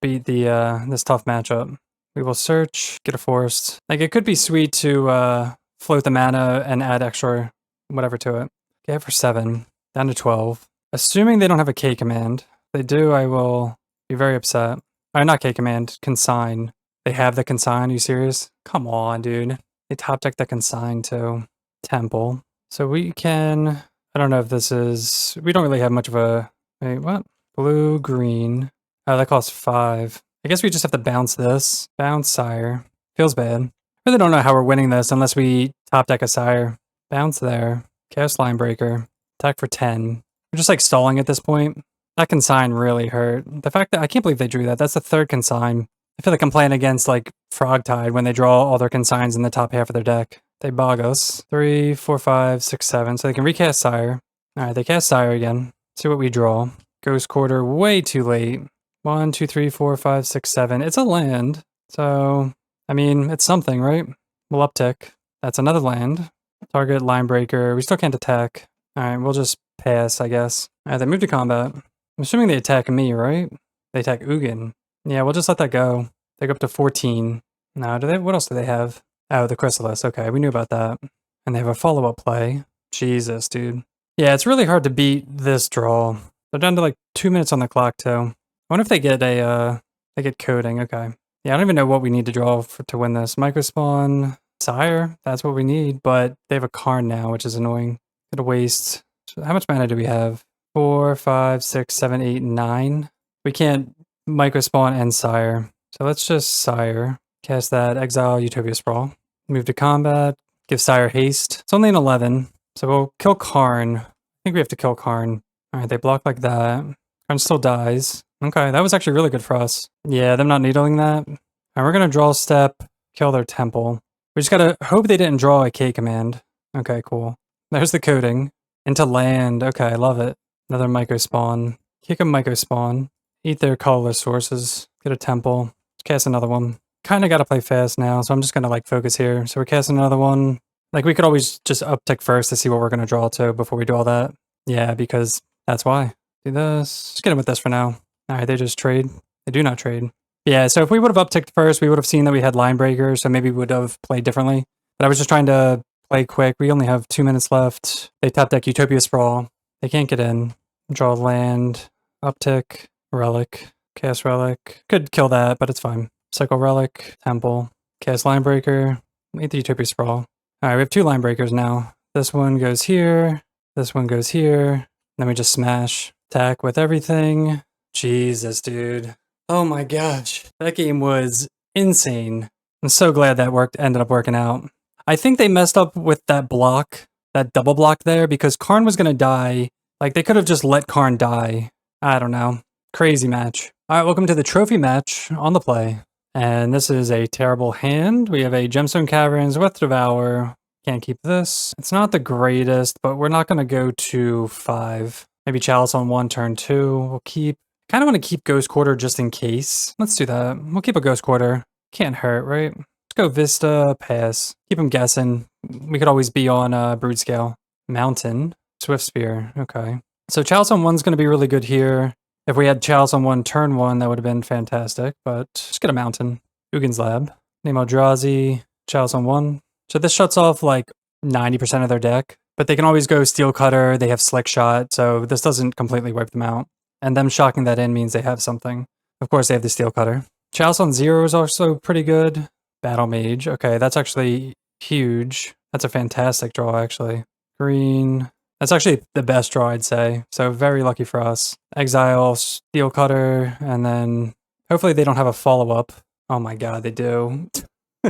beat the this tough matchup. We will search, get a forest. Like, it could be sweet to float the mana and add extra whatever to it. Okay, for 7. Down to 12. Assuming they don't have a K command. If they do, I will be very upset. Or not K command, consign. They have the consign, are you serious? Come on, dude. They top deck the consign too. Temple. So we can... I don't know if this is... We don't really have much of a... Wait, what? Blue, green. Oh, that costs 5. I guess we just have to bounce this. Bounce Sire. Feels bad. I really don't know how we're winning this unless we top deck a Sire. Bounce there. Cast Linebreaker. Attack for 10. We're just like stalling at this point. That consign really hurt. The fact that... I can't believe they drew that. That's the 3rd consign. I feel like I'm playing against like Frogtide when they draw all their consigns in the top half of their deck. They bog us. 3, 4, 5, 6, 7. So they can recast Sire. Alright, they cast Sire again. See what we draw. Ghost Quarter way too late. 1, 2, 3, 4, 5, 6, 7. It's a land. So, I mean, it's something, right? We'll uptick. That's another land. Target Linebreaker. We still can't attack. Alright, we'll just pass, I guess. Alright, they move to combat. I'm assuming they attack me, right? They attack Ugin. Yeah, we'll just let that go. They go up to 14. Now, do they? What else do they have? Oh, the Chrysalis. Okay, we knew about that. And they have a follow-up play. Jesus, dude. Yeah, it's really hard to beat this draw. They're down to like 2 minutes on the clock, too. I wonder if they get a, they get coding. Okay. Yeah, I don't even know what we need to draw to win this. Microspawn, Sire, that's what we need. But they have a Karn now, which is annoying. Gonna waste. So how much mana do we have? 4, 5, 6, 7, 8, 9. We can't Microspawn and Sire. So let's just Sire. Cast that, exile Utopia Sprawl. Move to combat, give Sire haste. It's only an 11, so we'll kill Karn. I think we have to kill Karn. Alright, they block like that. Karn still dies. Okay, that was actually really good for us. Yeah, them not needling that. And we're gonna draw a step, kill their Temple. We just gotta hope they didn't draw a K command. Okay, cool. There's the coding. Into land. Okay, I love it. Another Microspawn. Kick a Microspawn. Eat their colorless sources. Get a Temple. Cast another one. Kind of got to play fast now, so I'm just going to like focus here. So we're casting another one. Like we could always just uptick first to see what we're going to draw to before we do all that. Yeah, because that's why. Do this. Just get in with this for now. All right, they just trade. They do not trade. Yeah, so if we would have upticked first, we would have seen that we had Linebreaker, so maybe we would have played differently. But I was just trying to play quick. We only have 2 minutes left. They top deck Utopia Sprawl. They can't get in. Draw land. Uptick. Relic. Cast Relic. Could kill that, but it's fine. Cycle Relic. Temple. Cast Linebreaker. Eat the Utopia Sprawl. Alright, we have 2 Linebreakers now. This one goes here. This one goes here. Then we just smash. Attack with everything. Jesus, dude. Oh my gosh. That game was insane. I'm so glad that ended up working out. I think they messed up with that block, that double block there, because Karn was going to die. Like, they could have just let Karn die. I don't know. Crazy match. Alright, welcome to the trophy match on the play. And this is a terrible hand. We have a Gemstone Caverns with Devour. Can't keep this. It's not the greatest, but we're not going to go to 5. Maybe Chalice on 1, turn 2. We'll keep... Kind of want to keep Ghost Quarter just in case. Let's do that. We'll keep a Ghost Quarter. Can't hurt, right? Let's go Vista, pass. Keep him guessing. We could always be on Brood Scale. Mountain. Swift Spear. Okay. So Chalice on 1's going to be really good here. If we had Chalice on 1, turn 1, that would have been fantastic. But just get a Mountain. Ugin's Lab. Name Eldrazi. Chalice on 1. So this shuts off like 90% of their deck. But they can always go Steel Cutter. They have Slick Shot. So this doesn't completely wipe them out. And them shocking that in means they have something. Of course, they have the Steel Cutter. Chalice on 0 is also pretty good. Battle Mage. Okay, that's actually huge. That's a fantastic draw, actually. Green. That's actually the best draw, I'd say. So very lucky for us. Exile, Steel Cutter, and then hopefully they don't have a follow-up. Oh my god, they do.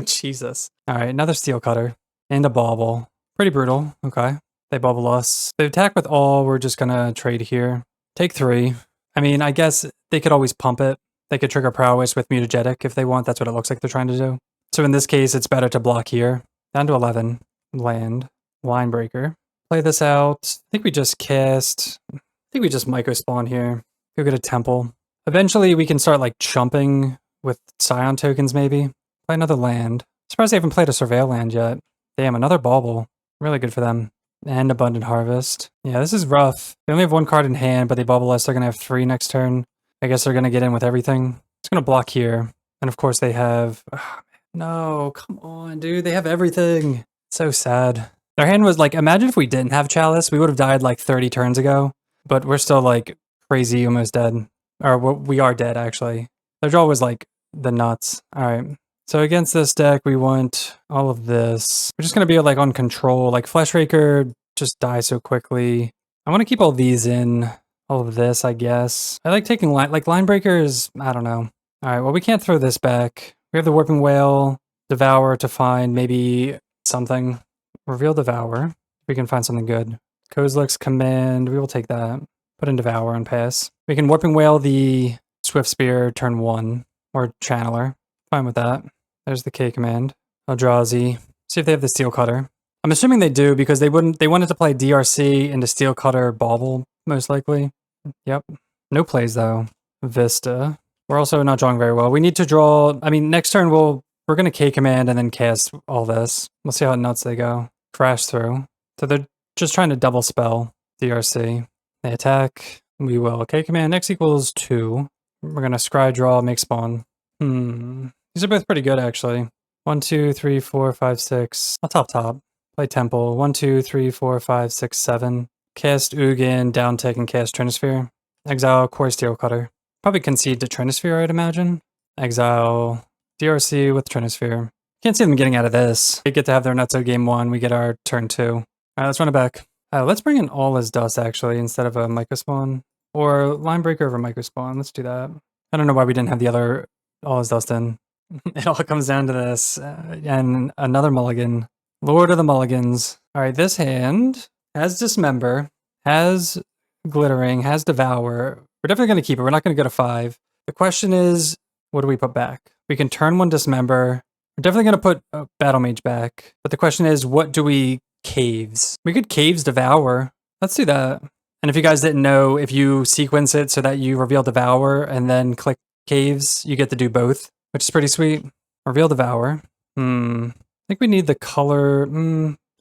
Jesus. All right, another Steel Cutter. And a Bauble. Pretty brutal. Okay. They bubble us. They attack with all. We're just going to trade here. Take 3. I mean, I guess they could always pump it. They could trigger Prowess with Mutagetic if they want. That's what it looks like they're trying to do. So in this case, it's better to block here. Down to 11. Land. Linebreaker. Play this out. I think we just cast... I think we just Myco Spawn here. Go get a Temple. Eventually, we can start like chumping with Scion tokens maybe. Play another land. Surprised they haven't played a Surveil land yet. Damn, another Bauble. Really good for them. And Abundant Harvest. Yeah, this is rough. They only have 1 card in hand, but they bubble us. They're going to have 3 next turn. I guess they're going to get in with everything. Just going to block here. And of course they have... Oh, no, come on, dude. They have everything. It's so sad. Their hand was like... Imagine if we didn't have Chalice. We would have died like 30 turns ago. But we're still like crazy almost dead. Or we are dead, actually. Their draw was like the nuts. All right. So against this deck, we want all of this. We're just going to be like on control. Like Fleshraker just die so quickly. I want to keep all these in. All of this, I guess. I like taking like Linebreaker is, I don't know. All right, well, we can't throw this back. We have the Warping Whale, Devour to find maybe something. Reveal Devour. We can find something good. Kozilek's Command. We will take that. Put in Devour and pass. We can Warping Whale the Swift Spear turn 1. Or Channeler. Fine with that. There's the K command. Eldrazi. See if they have the Steel Cutter. I'm assuming they do because they wanted to play DRC into Steel Cutter Bauble, most likely. Yep. No plays though. Vista. We're also not drawing very well. We need to draw... I mean, next turn we're going to K command and then cast all this. We'll see how nuts they go. Crash through. So they're just trying to double spell DRC. They attack. We will K command. X equals 2. We're going to scry draw, make spawn. These are both pretty good, actually. 1, 2, 3, 4, 5, 6. I'll top. Play Temple. 1, 2, 3, 4, 5, 6, 7. Cast Ugin, down tick, and cast Trinisphere. Exile Core Steel Cutter. Probably concede to Trinisphere, I'd imagine. Exile DRC with Trinisphere. Can't see them getting out of this. They get to have their Nutso game 1. We get our turn 2. All right, let's run it back. Let's bring in All as Dust, actually, instead of a Myco Spawn. Or Linebreaker over Myco Spawn. Let's do that. I don't know why we didn't have the other All as Dust in. It all comes down to this. And another mulligan. Lord of the Mulligans. All right, this hand has Dismember, has Glittering, has Devour. We're definitely going to keep it. We're not going to go to 5. The question is, what do we put back? We can turn 1 Dismember. We're definitely going to put Battle Mage back. But the question is, what do we Caves? We could Caves Devour. Let's do that. And if you guys didn't know, if you sequence it so that you reveal Devour and then click Caves, you get to do both, which is pretty sweet. Reveal Devour. I think we need the color.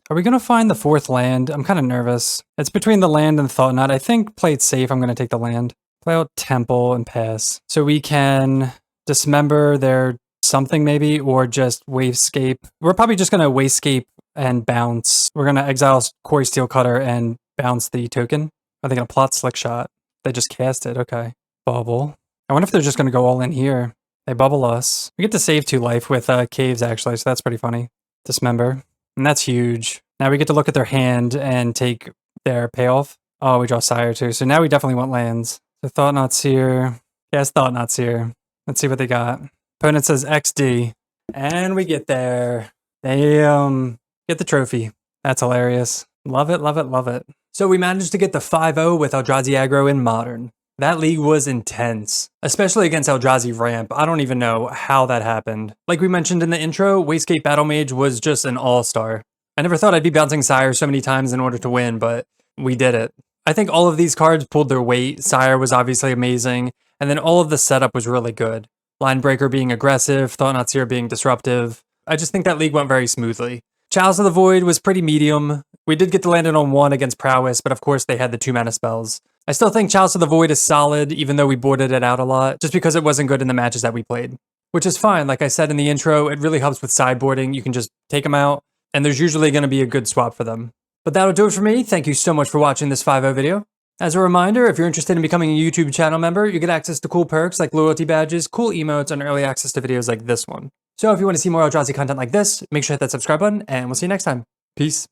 Are we going to find the 4th land? I'm kind of nervous. It's between the land and Thought Knot. I think play it safe. I'm going to take the land. Play out Temple and pass. So we can Dismember their something maybe, or just Wavescape. We're probably just going to Wavescape and bounce. We're going to exile Quarry Steel Cutter and bounce the token. Are they going to plot Slick Shot? They just cast it. Okay. Bubble. I wonder if they're just going to go all in here. They bubble us. We get to save 2 life with Caves, actually, so that's pretty funny. Dismember. And that's huge. Now we get to look at their hand and take their payoff. Oh, we draw Sire, too. So now we definitely want lands. So Thought Knot's here. Yes, Thought Knot's here. Let's see what they got. Opponent says XD. And we get there. Damn. Get the trophy. That's hilarious. Love it, love it, love it. So we managed to get the 5-0 with Eldrazi Aggro in Modern. That league was intense, especially against Eldrazi Ramp. I don't even know how that happened. Like we mentioned in the intro, Wastegate Battle Mage was just an all-star. I never thought I'd be bouncing Sire so many times in order to win, but we did it. I think all of these cards pulled their weight. Sire was obviously amazing, and then all of the setup was really good. Linebreaker being aggressive, Thought-Knot Seer being disruptive. I just think that league went very smoothly. Chalice of the Void was pretty medium. We did get to land it on 1 against Prowess, but of course they had the 2-mana spells. I still think Chalice of the Void is solid, even though we boarded it out a lot, just because it wasn't good in the matches that we played. Which is fine, like I said in the intro, it really helps with sideboarding. You can just take them out, and there's usually going to be a good swap for them. But that'll do it for me. Thank you so much for watching this 5.0 video. As a reminder, if you're interested in becoming a YouTube channel member, you get access to cool perks like loyalty badges, cool emotes, and early access to videos like this one. So if you want to see more Eldrazi content like this, make sure to hit that subscribe button, and we'll see you next time. Peace.